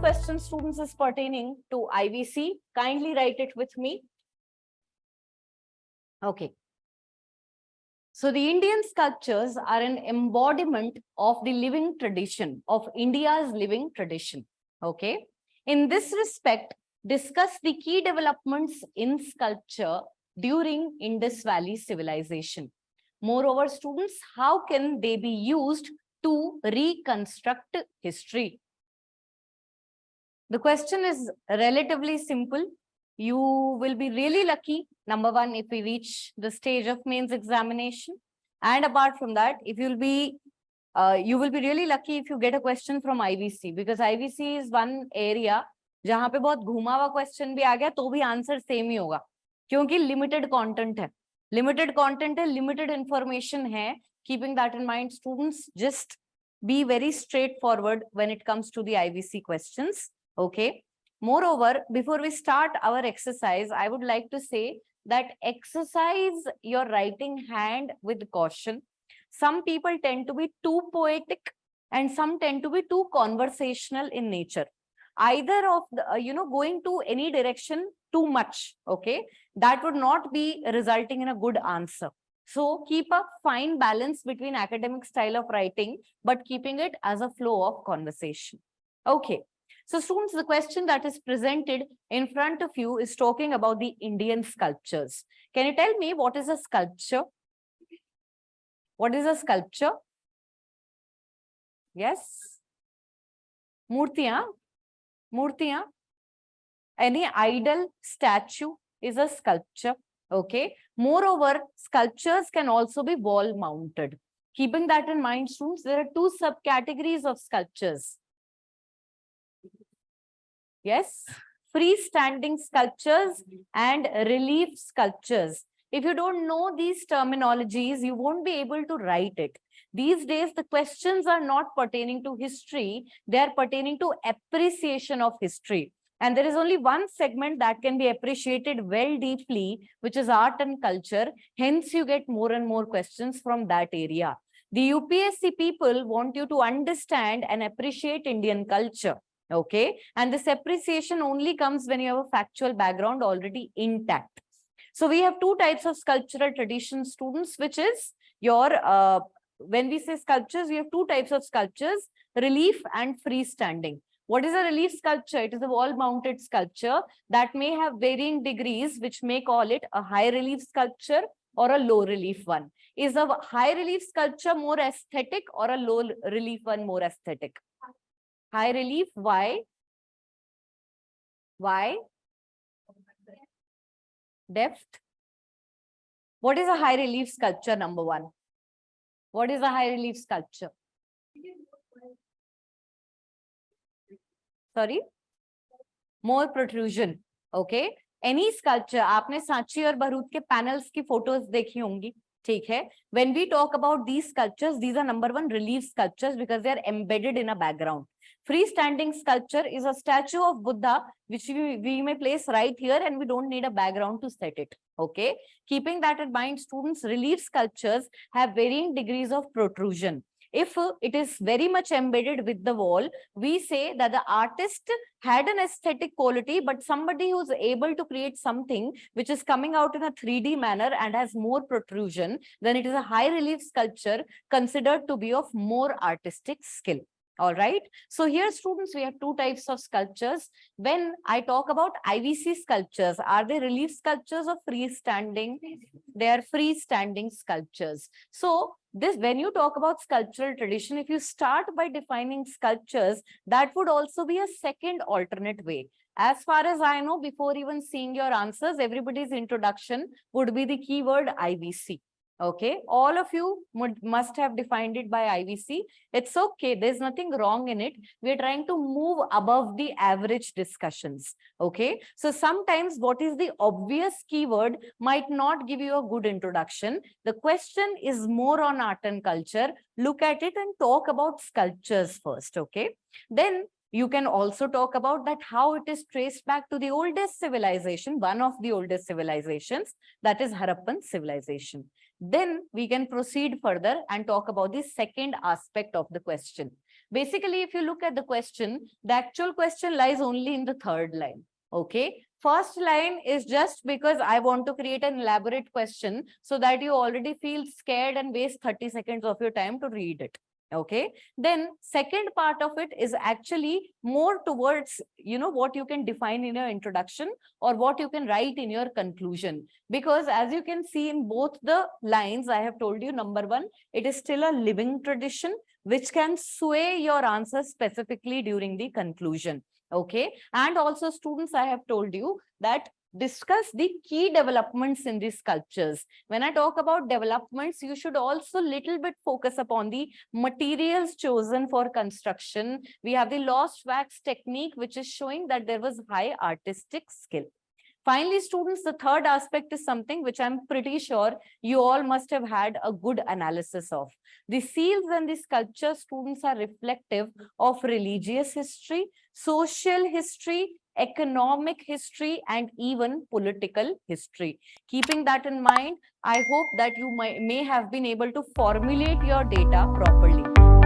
question, students, is pertaining to IVC. Kindly write it with me. Okay. So the Indian sculptures are an embodiment of the living tradition, of India's living tradition. Okay. In this respect, discuss the key developments in sculpture during Indus Valley civilization. Moreover, students, how can they be used to reconstruct history? The question is relatively simple. You will be really lucky, number one, if we reach the stage of mains examination. And apart from that, if you will be really lucky if you get a question from IVC, because IVC is one area जहाँ पे बहुत घुमा हुआ question भी आ गया तो भी answer same ही होगा, क्योंकि लिमिटेड कंटेंट है, लिमिटेड इंफॉर्मेशन है. Keeping that in mind, students, just be very straightforward when it comes to the IVC questions. Okay. Moreover, before we start our exercise, I would like to say that exercise your writing hand with caution. Some people tend to be too poetic and some tend to be too conversational in nature. Either of the, going to any direction too much, okay, that would not be resulting in a good answer. So keep a fine balance between academic style of writing, but keeping it as a flow of conversation. Okay. So students, the question that is presented in front of you is talking about the Indian sculptures. Can you tell me what is a sculpture? What is a sculpture? Yes. Murtiyan. Any idol, statue is a sculpture. Okay. Moreover, sculptures can also be wall mounted. Keeping that in mind, students, there are two subcategories of sculptures. Yes, freestanding sculptures and relief sculptures. If you don't know these terminologies, you won't be able to write it. These days, the questions are not pertaining to history, they are pertaining to appreciation of history. And there is only one segment that can be appreciated well deeply, which is art and culture. Hence, you get more and more questions from that area. The UPSC people want you to understand and appreciate Indian culture. Okay, and this appreciation only comes when you have a factual background already intact. So we have two types of sculptural tradition, students, which is your when we say sculptures, we have two types of sculptures, relief and freestanding. What is a relief sculpture? It is a wall mounted sculpture that may have varying degrees, which may call it a high relief sculpture or a low relief one. Is a high relief sculpture more aesthetic or a low relief one more aesthetic? High relief, why? Why? Depth. What is a high relief sculpture, number one? What is a high relief sculpture? Sorry? More protrusion. Okay. Any sculpture, आपने सांची और बारूद के panels की photos देखी होंगी, ठीक है? When we talk about these sculptures, these are number one relief sculptures because they are embedded in a background. Freestanding sculpture is a statue of Buddha, which we may place right here and we don't need a background to set it. Okay. Keeping that in mind, students, relief sculptures have varying degrees of protrusion. If it is very much embedded with the wall, we say that the artist had an aesthetic quality, but somebody who's able to create something which is coming out in a 3D manner and has more protrusion, then it is a high relief sculpture considered to be of more artistic skill. All right. So here, students, we have two types of sculptures. When I talk about IVC sculptures, are they relief sculptures or freestanding? They are freestanding sculptures. So when you talk about sculptural tradition, if you start by defining sculptures, that would also be a second alternate way. As far as I know, before even seeing your answers, everybody's introduction would be the keyword IVC. Okay, all of you must have defined it by IVC. It's okay. There's nothing wrong in it. We're trying to move above the average discussions. Okay, so sometimes what is the obvious keyword might not give you a good introduction. The question is more on art and culture. Look at it and talk about sculptures first. Okay, then you can also talk about that how it is traced back to the oldest civilization, one of the oldest civilizations, that is Harappan civilization. Then we can proceed further and talk about the second aspect of the question. Basically, if you look at the question, the actual question lies only in the third line. Okay. First line is just because I want to create an elaborate question so that you already feel scared and waste 30 seconds of your time to read it. Okay. Then second part of it is actually more towards, what you can define in your introduction or what you can write in your conclusion. Because as you can see in both the lines, I have told you, number one, it is still a living tradition which can sway your answers specifically during the conclusion. Okay. And also, students, I have told you that discuss the key developments in these sculptures. When I talk about developments, you should also little bit focus upon the materials chosen for construction. We have the lost wax technique, which is showing that there was high artistic skill. Finally, students, the third aspect is something which I'm pretty sure you all must have had a good analysis of. The seals and the sculptures, students, are reflective of religious history, social history, economic history, and even political history. Keeping that in mind, I hope that you may have been able to formulate your data properly.